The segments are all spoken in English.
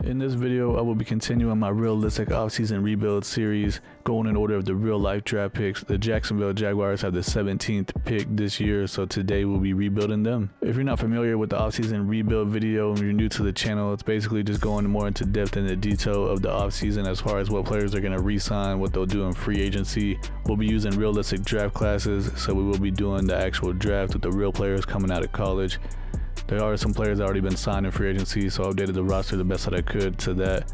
In this video, I will be continuing my realistic offseason rebuild series, going in order of the real life draft picks. The Jacksonville Jaguars have the 17th pick this year, so today we'll be rebuilding them. If you're not familiar with the offseason rebuild video and you're new to the channel, it's basically just going more into depth in the detail of the offseason as far as what players are going to re-sign, what they'll do in free agency. We'll be using realistic draft classes, so we will be doing the actual draft with the real players coming out of college. There are some players that already been signed in free agency, so I updated the roster the best that I could to that.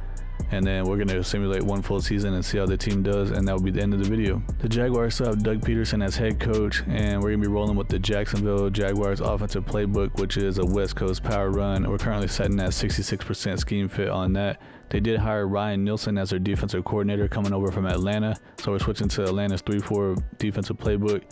And then we're going to simulate one full season and see how the team does, and that will be the end of the video. The Jaguars still have Doug Peterson as head coach, and we're going to be rolling with the Jacksonville Jaguars offensive playbook, which is a West Coast power run. We're currently setting at 66% scheme fit on that. They did hire Ryan Nielsen as their defensive coordinator coming over from Atlanta, so we're switching to Atlanta's 3-4 defensive playbook.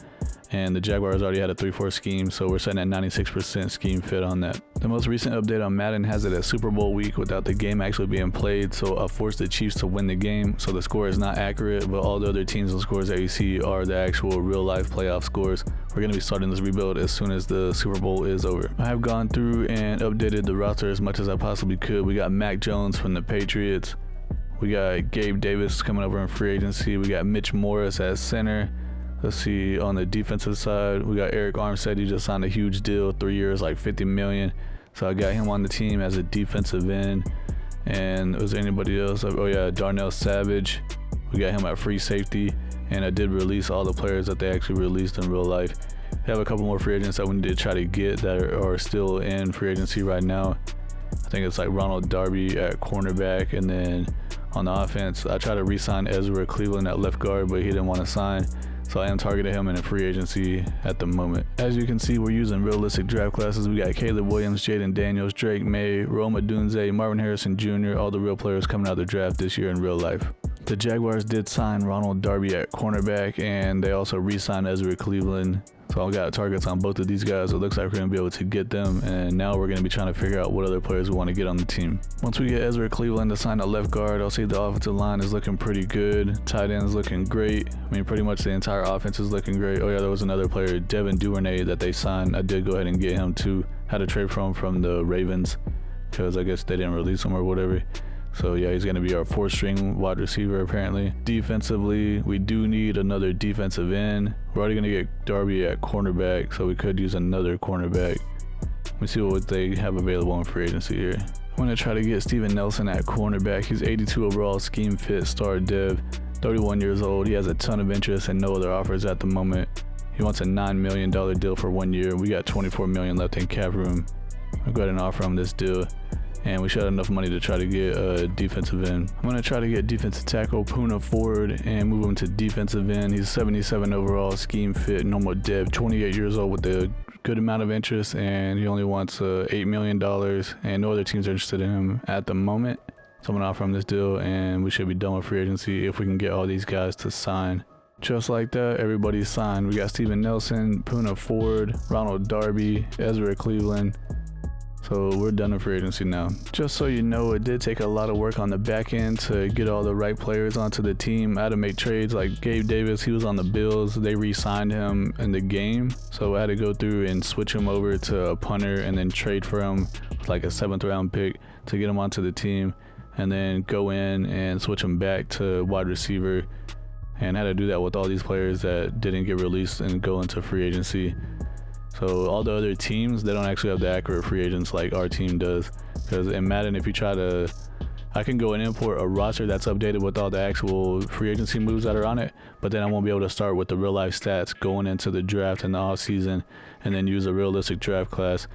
And the Jaguars already had a 3-4 scheme, so we're setting at 96% scheme fit on that. The most recent update on Madden has it at Super Bowl week without the game actually being played, so I forced the Chiefs to win the game, so the score is not accurate, but all the other teams and scores that you see are the actual real life playoff scores. We're going to be starting this rebuild as soon as the Super Bowl is over. I have gone through and updated the roster as much as I possibly could. We got Mac Jones from the Patriots. We got Gabe Davis coming over in free agency. We got Mitch Morris at center. Let's see, on the defensive side, we got Eric Armstead. He just signed a huge deal, 3 years, like $50 million. So I got him on the team as a defensive end. And was there anybody else? Oh yeah, Darnell Savage. We got him at free safety. And I did release all the players that they actually released in real life. We have a couple more free agents that we need to try to get that are still in free agency right now. I think it's like Ronald Darby at cornerback, and then on the offense, I tried to re-sign Ezra Cleveland at left guard, but he didn't want to sign. So I am targeting him in a free agency at the moment. As you can see, we're using realistic draft classes. We got Caleb Williams, Jaden Daniels, Drake May, Roma Dunze, Marvin Harrison Jr., all the real players coming out of the draft this year in real life. The Jaguars did sign Ronald Darby at cornerback, and they also re-signed Ezra Cleveland. So I got targets on both of these guys. It looks like we're going to be able to get them, and now we're going to be trying to figure out what other players we want to get on the team. Once we get Ezra Cleveland to sign a left guard, I'll say the offensive line is looking pretty good. Tight end is looking great. I mean, pretty much the entire offense is looking great. Oh yeah, there was another player, Devin Duvernay, that they signed. I did go ahead and get him too. Had a trade from the Ravens because I guess they didn't release him or whatever. So yeah, he's going to be our 4th string wide receiver apparently. Defensively, we do need another defensive end. We're already going to get Darby at cornerback, so we could use another cornerback. Let me see what they have available in free agency here. I'm going to try to get Steven Nelson at cornerback. He's 82 overall, scheme fit, star dev, 31 years old. He has a ton of interest and no other offers at the moment. He wants a $9 million deal for 1 year. We got $24 million left in cap room. I'll go ahead and offer him this deal. And we should have enough money to try to get a defensive end. I'm going to try to get defensive tackle Poona Ford and move him to defensive end. He's 77 overall, scheme fit, normal dev, 28 years old with a good amount of interest, and he only wants $8 million, and no other teams are interested in him at the moment. So I'm going to offer him this deal, and we should be done with free agency if we can get all these guys to sign. Just like that, everybody's signed. We got Steven Nelson, Poona Ford, Ronald Darby, Ezra Cleveland. So we're done in free agency now. Just so you know, it did take a lot of work on the back end to get all the right players onto the team. I had to make trades like Gabe Davis. He was on the Bills. They re-signed him in the game. So I had to go through and switch him over to a punter and then trade for him like a 7th round pick to get him onto the team, and then go in and switch him back to wide receiver. And I had to do that with all these players that didn't get released and go into free agency. So all the other teams, they don't actually have the accurate free agents like our team does. Because in Madden, if you try to, I can go and import a roster that's updated with all the actual free agency moves that are on it, but then I won't be able to start with the real life stats going into the draft and the off season and then use a realistic draft class.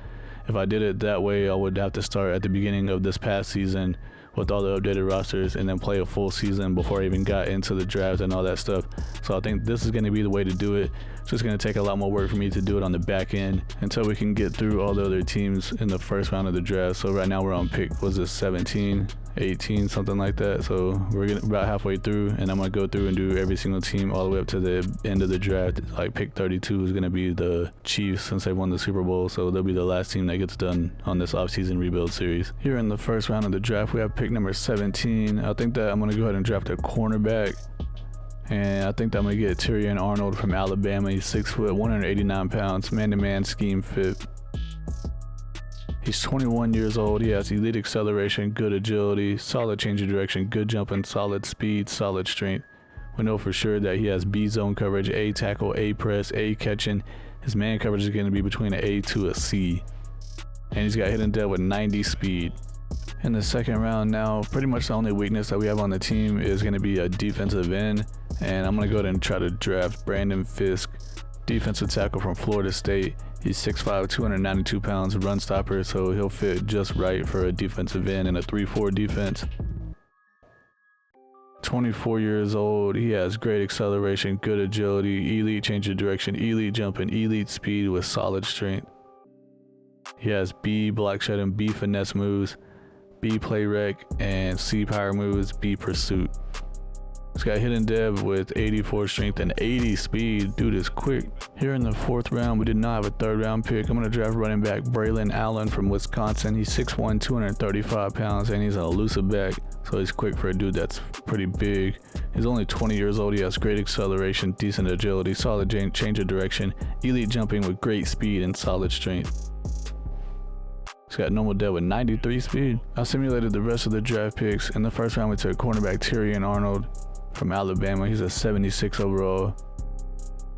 If I did it that way, I would have to start at the beginning of this past season with all the updated rosters and then play a full season before I even got into the draft and all that stuff. So I think this is going to be the way to do it. It's just going to take a lot more work for me to do it on the back end until we can get through all the other teams in the first round of the draft. So right now we're on pick, was it 17, 18, something like that. So we're about halfway through, and I'm going to go through and do every single team all the way up to the end of the draft. Like pick 32 is going to be the Chiefs since they won the Super Bowl. So they'll be the last team that gets done on this offseason rebuild series. Here in the first round of the draft, we have pick number 17. I think that I'm going to go ahead and draft a cornerback. And I think that I'm going to get Terrion Arnold from Alabama. He's 6 foot, 189 pounds, man-to-man, scheme fit. He's 21 years old. He has elite acceleration, good agility, solid change of direction, good jumping, solid speed, solid strength. We know for sure that he has B zone coverage, A tackle, A press, A catching. His man coverage is going to be between an A to a C. And he's got hidden depth with 90 speed. In the second round now, pretty much the only weakness that we have on the team is going to be a defensive end. And I'm going to go ahead and try to draft Brandon Fisk, defensive tackle from Florida State. He's 6'5", 292 pounds, run stopper, so he'll fit just right for a defensive end in a 3-4 defense. 24 years old, he has great acceleration, good agility, elite change of direction, elite jumping, elite speed with solid strength. He has B block shedding, B finesse moves, B play rec, and C power moves, B pursuit. He's got hidden depth with 84 strength and 80 speed. Dude is quick. Here in the fourth round, we did not have a third round pick. I'm going to draft running back Braylon Allen from Wisconsin. He's 6'1", 235 pounds, and he's an elusive back, so he's quick for a dude that's pretty big. He's only 20 years old. He has great acceleration, decent agility, solid change of direction, elite jumping with great speed and solid strength. He's got normal depth with 93 speed. I simulated the rest of the draft picks. In the first round, we took cornerback Terrion Arnold from Alabama. He's a 76 overall.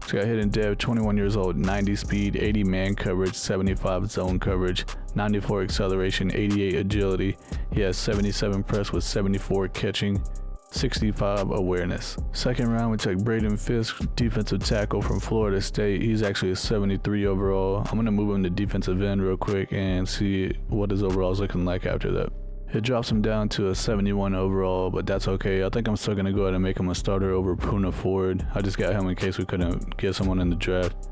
He's got hidden depth, 21 years old, 90 speed, 80 man coverage, 75 zone coverage, 94 acceleration, 88 agility. He has 77 press with 74 catching, 65 awareness. Second round, we took Brandon Fisk, defensive tackle from Florida State. He's actually a 73 overall. I'm going to move him to defensive end real quick and see what his overall is looking like after that. It drops him down to a 71 overall, but that's okay. I think I'm still going to go ahead and make him a starter over Poona Ford. I just got him in case we couldn't get someone in the draft.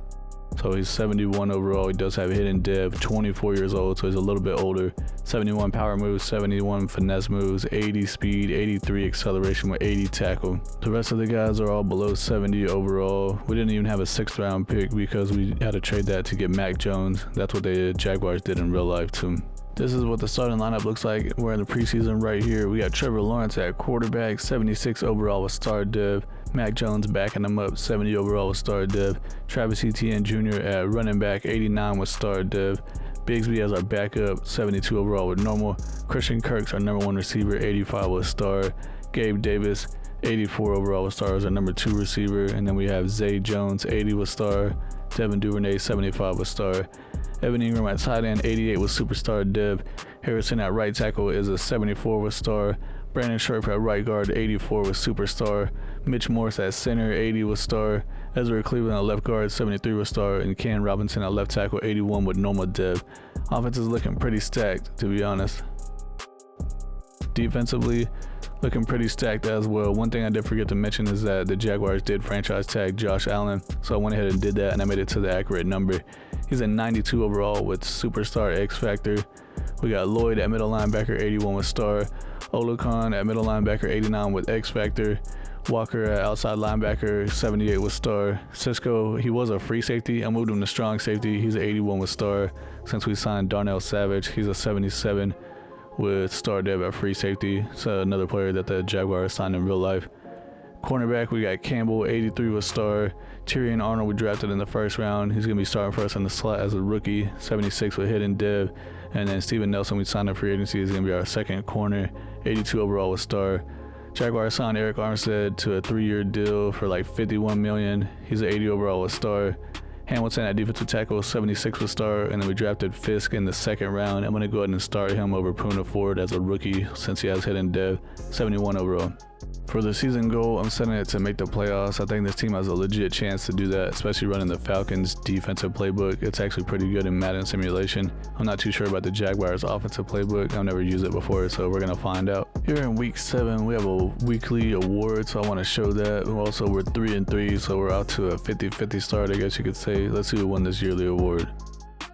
So he's 71 overall. He does have hidden depth, 24 years old, so he's a little bit older. 71 power moves, 71 finesse moves, 80 speed, 83 acceleration with 80 tackle. The rest of the guys are all below 70 overall. We didn't even have a 6th round pick because we had to trade that to get Mac Jones. That's what the Jaguars did in real life too. This is what the starting lineup looks like. We're in the preseason right here. We got Trevor Lawrence at quarterback, 76 overall with star dev. Mac Jones backing him up, 70 overall with star dev. Travis Etienne Jr. at running back, 89 with star dev. Bigsby as our backup, 72 overall with normal. Christian Kirk's our number 1 receiver, 85 with star. Gabe Davis, 84 overall with star as our number 2 receiver. And then we have Zay Jones, 80 with star. Devin Duvernay, 75 with star. Evan Ingram at tight end, 88 with superstar dev. Harrison at right tackle is a 74 with star. Brandon Sharp at right guard, 84 with superstar. Mitch Morse at center, 80 with star. Ezra Cleveland at left guard, 73 with star. And Ken Robinson at left tackle, 81 with normal dev. Offense is looking pretty stacked, to be honest. Defensively, looking pretty stacked as well. One thing I did forget to mention is that the Jaguars did franchise tag Josh Allen, so I went ahead and did that, and I made it to the accurate number. He's a 92 overall with superstar X Factor. We got Lloyd at middle linebacker, 81 with star. Olukon at middle linebacker, 89 with X Factor. Walker at outside linebacker, 78 with star. Cisco, he was a free safety. I moved him to strong safety. He's an 81 with star. Since we signed Darnell Savage, he's a 77 with star dev at free safety. So another player that the Jaguars signed in real life. Cornerback, we got Campbell, 83 with star. Terrion Arnold, we drafted in the first round. He's going to be starting for us in the slot as a rookie, 76 with hidden dev. And then Steven Nelson, we signed up free agency, is going to be our second corner, 82 overall with star. Jaguars signed Eric Armstead to a 3-year deal for like $51 million. He's an 80 overall with star. Hamilton at defensive tackle, 76 with star. And then we drafted Fisk in the second round. I'm going to go ahead and start him over Poona Ford as a rookie since he has hidden dev, 71 overall. For the season goal, I'm setting it to make the playoffs. I think this team has a legit chance to do that, especially running the Falcons' defensive playbook. It's actually pretty good in Madden simulation. I'm not too sure about the Jaguars' offensive playbook. I've never used it before, so we're going to find out. Here in week 7, we have a weekly award, so I want to show that. Also, we're 3-3, so we're out to a 50-50 start, I guess you could say. Let's see who won this yearly award.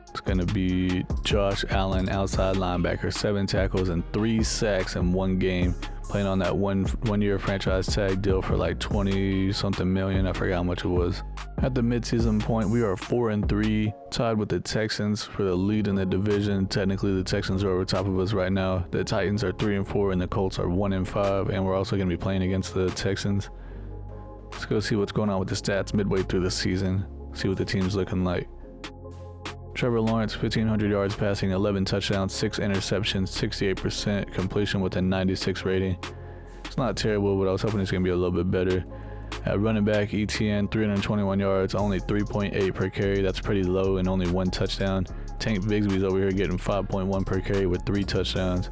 It's going to be Josh Allen, outside linebacker, 7 tackles and 3 sacks in one game, playing on that one-year franchise tag deal for like 20-something million. I forgot how much it was. At the midseason point, we are 4-3, tied with the Texans for the lead in the division. Technically, the Texans are over top of us right now. The Titans are 3-4, and the Colts are 1-5, and we're also going to be playing against the Texans. Let's go see what's going on with the stats midway through the season, see what the team's looking like. Trevor Lawrence, 1,500 yards passing, 11 touchdowns, 6 interceptions, 68% completion with a 96 rating. It's not terrible, but I was hoping it's going to be a little bit better. At running back, ETN, 321 yards, only 3.8 per carry. That's pretty low and only 1 touchdown. Tank Bigsby's over here getting 5.1 per carry with 3 touchdowns.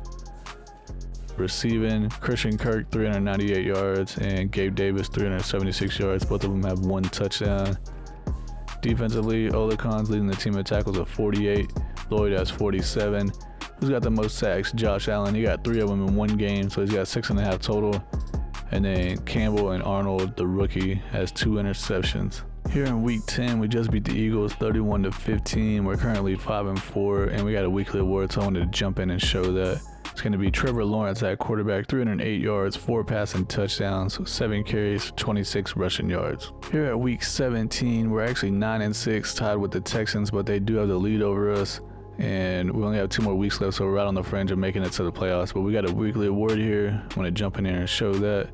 Receiving, Christian Kirk, 398 yards, and Gabe Davis, 376 yards. Both of them have 1 touchdown. Defensively, Olacon's leading the team in tackles at 48. Lloyd has 47. Who's got the most sacks? Josh Allen. He got 3 of them in 1 game, so he's got 6.5 total. And then Campbell and Arnold, the rookie, has 2 interceptions. Here in week 10, we just beat the Eagles 31-15. We're currently 5-4, and we got a weekly award, so I wanted to jump in and show that. It's going to be Trevor Lawrence at quarterback, 308 yards, 4 passing touchdowns, 7 carries, 26 rushing yards. Here at week 17, we're actually 9-6, tied with the Texans, but they do have the lead over us. And we only have 2 more weeks left, so we're right on the fringe of making it to the playoffs. But we got a weekly award here. I want to jump in here and show that.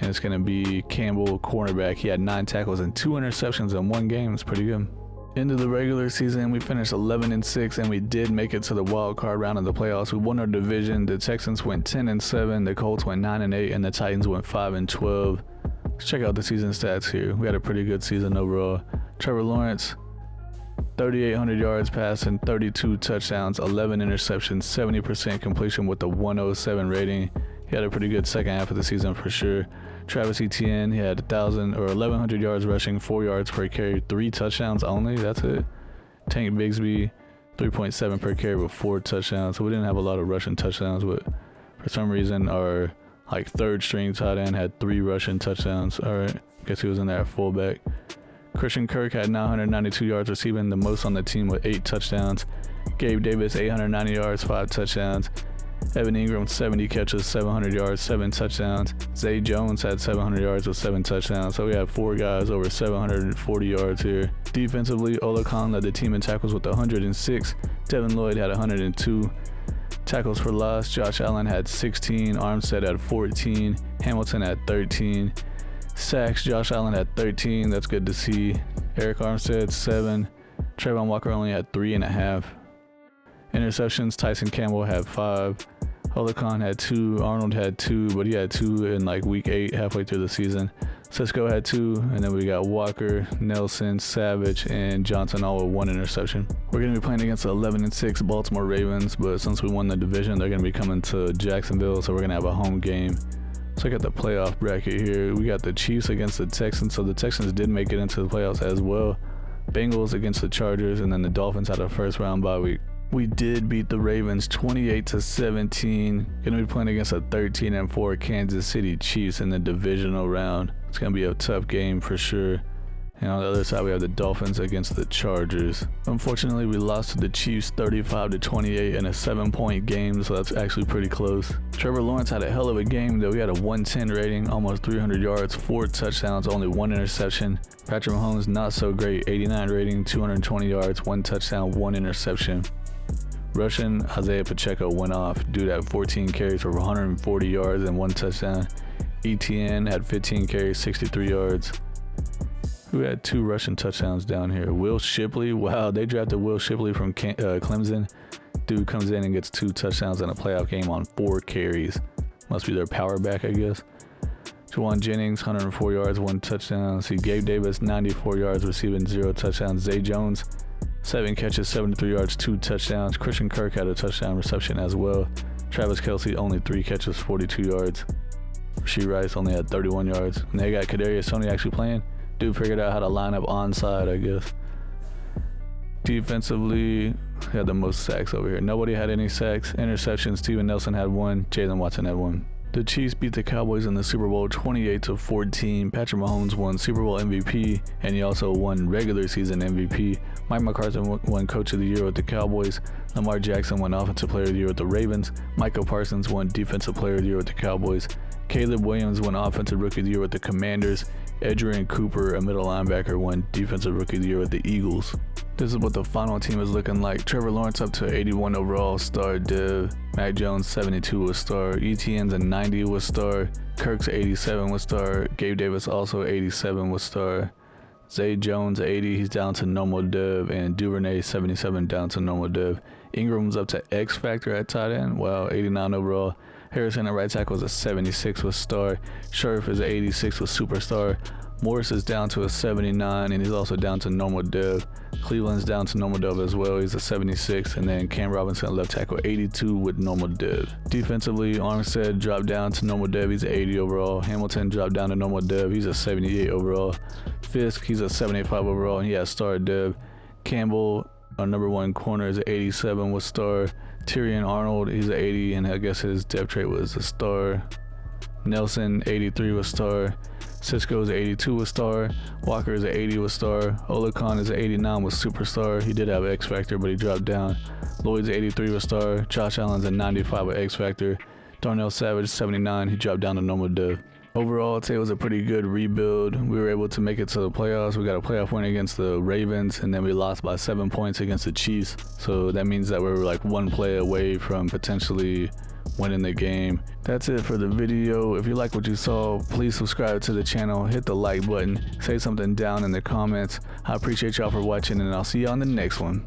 And it's going to be Campbell, cornerback. He had 9 tackles and 2 interceptions in 1 game. It's pretty good. End of the regular season, we finished 11-6, and we did make it to the wild card round of the playoffs. We won our division. The Texans went 10-7, the Colts went 9-8, and the Titans went 5-12. Let's check out the season stats here. We had a pretty good season overall. Trevor Lawrence, 3,800 yards passing, 32 touchdowns, 11 interceptions, 70% completion with a 107 rating. He had a pretty good second half of the season for sure. Travis Etienne, he had 1,100 yards rushing, 4 yards per carry, 3 touchdowns only. That's it. Tank Bigsby, 3.7 per carry with 4 touchdowns. So we didn't have a lot of rushing touchdowns, but for some reason our third string tight end had 3 rushing touchdowns. All right, guess he was in there at fullback. Christian Kirk had 992 yards receiving, the most on the team with 8 touchdowns. Gabe Davis, 890 yards, 5 touchdowns. Evan Ingram, 70 catches, 700 yards, 7 touchdowns. Zay Jones had 700 yards with 7 touchdowns. So we had 4 guys over 740 yards here. Defensively, Olacon led the team in tackles with 106. Devin Lloyd had 102. Tackles for loss, Josh Allen had 16. Armstead had 14. Hamilton had 13. Sacks, Josh Allen had 13. That's good to see. Eric Armstead, 7. Trayvon Walker only had 3.5. Interceptions, Tyson Campbell had 5. Olacon had 2. Arnold had 2, but he had 2 in week 8, halfway through the season. Cisco had 2, and then we got Walker, Nelson, Savage, and Johnson all with 1 interception. We're going to be playing against the 11-6 Baltimore Ravens, but since we won the division, they're going to be coming to Jacksonville, so we're going to have a home game. So I got the playoff bracket here. We got the Chiefs against the Texans, so the Texans did make it into the playoffs as well. Bengals against the Chargers, and then the Dolphins had a first round bye week. We did beat the Ravens 28-17. Gonna be playing against a 13-4 Kansas City Chiefs in the divisional round. It's gonna be a tough game for sure. And on the other side, we have the Dolphins against the Chargers. Unfortunately, we lost to the Chiefs 35-28 in a 7-point game, so that's actually pretty close. Trevor Lawrence had a hell of a game, though. He had a 110 rating, almost 300 yards, 4 touchdowns, only 1 interception. Patrick Mahomes, not so great, 89 rating, 220 yards, 1 touchdown, 1 interception. Russian, Isaiah Pacheco went off. Dude had 14 carries for 140 yards and 1 touchdown. ETN had 15 carries, 63 yards. Who had 2 Russian touchdowns down here? Will Shipley. Wow, they drafted Will Shipley from Clemson. Dude comes in and gets 2 touchdowns in a playoff game on 4 carries. Must be their power back, I guess. Juwan Jennings, 104 yards, 1 touchdown. See, Gabe Davis, 94 yards, receiving 0 touchdowns. Zay Jones, 7 catches, 73 yards, 2 touchdowns. Christian Kirk had a touchdown reception as well. Travis Kelce, only 3 catches, 42 yards. Rashee Rice only had 31 yards. And they got Kadarius Toney actually playing. Dude figured out how to line up onside, I guess. Defensively, he had the most sacks over here. Nobody had any sacks. Interceptions, Steven Nelson had 1. Jalen Watson had 1. The Chiefs beat the Cowboys in the Super Bowl 28-14. Patrick Mahomes won Super Bowl MVP, and he also won regular season MVP. Mike McCarthy won Coach of the Year with the Cowboys. Lamar Jackson won Offensive Player of the Year with the Ravens. Michael Parsons won Defensive Player of the Year with the Cowboys. Caleb Williams won Offensive Rookie of the Year with the Commanders. Adrian Cooper, a middle linebacker, won Defensive Rookie of the Year with the Eagles. This is what the final team is looking like. Trevor Lawrence up to 81 overall, star div. Mac Jones 72 was star. ETN's a 90 was star. Kirk's 87 was star. Gabe Davis also 87 was star. Zay Jones 80, he's down to normal dev, and Duvernay 77 down to normal dev. Ingram's up to X Factor at tight end, wow, 89 overall. Harrison at right tackle is a 76 with star. Scherf is an 86 with superstar. Morris is down to a 79, and he's also down to normal dev. Cleveland's down to normal dev as well, he's a 76, and then Cam Robinson left tackle 82 with normal dev. Defensively, Armstead dropped down to normal dev, he's an 80 overall. Hamilton dropped down to normal dev, he's a 78 overall. Fisk, he's a 75 overall, and he has star dev. Campbell, our number one corner, is an 87 with star. Terrion Arnold, he's an 80, and I guess his depth trait was a star. Nelson, 83 with star. Cisco is an 82 with star. Walker is an 80 with star. Olakon is an 89 with superstar. He did have X Factor, but he dropped down. Lloyd's 83 with star. Josh Allen's a 95 with X Factor. Darnell Savage, 79. He dropped down to normal dev. Overall, I'd say it was a pretty good rebuild. We were able to make it to the playoffs. We got a playoff win against the Ravens, and then we lost by 7 points against the Chiefs. So that means that we were like one play away from potentially winning the game. That's it for the video. If you like what you saw, please subscribe to the channel, hit the like button, say something down in the comments. I appreciate y'all for watching, and I'll see you on the next one.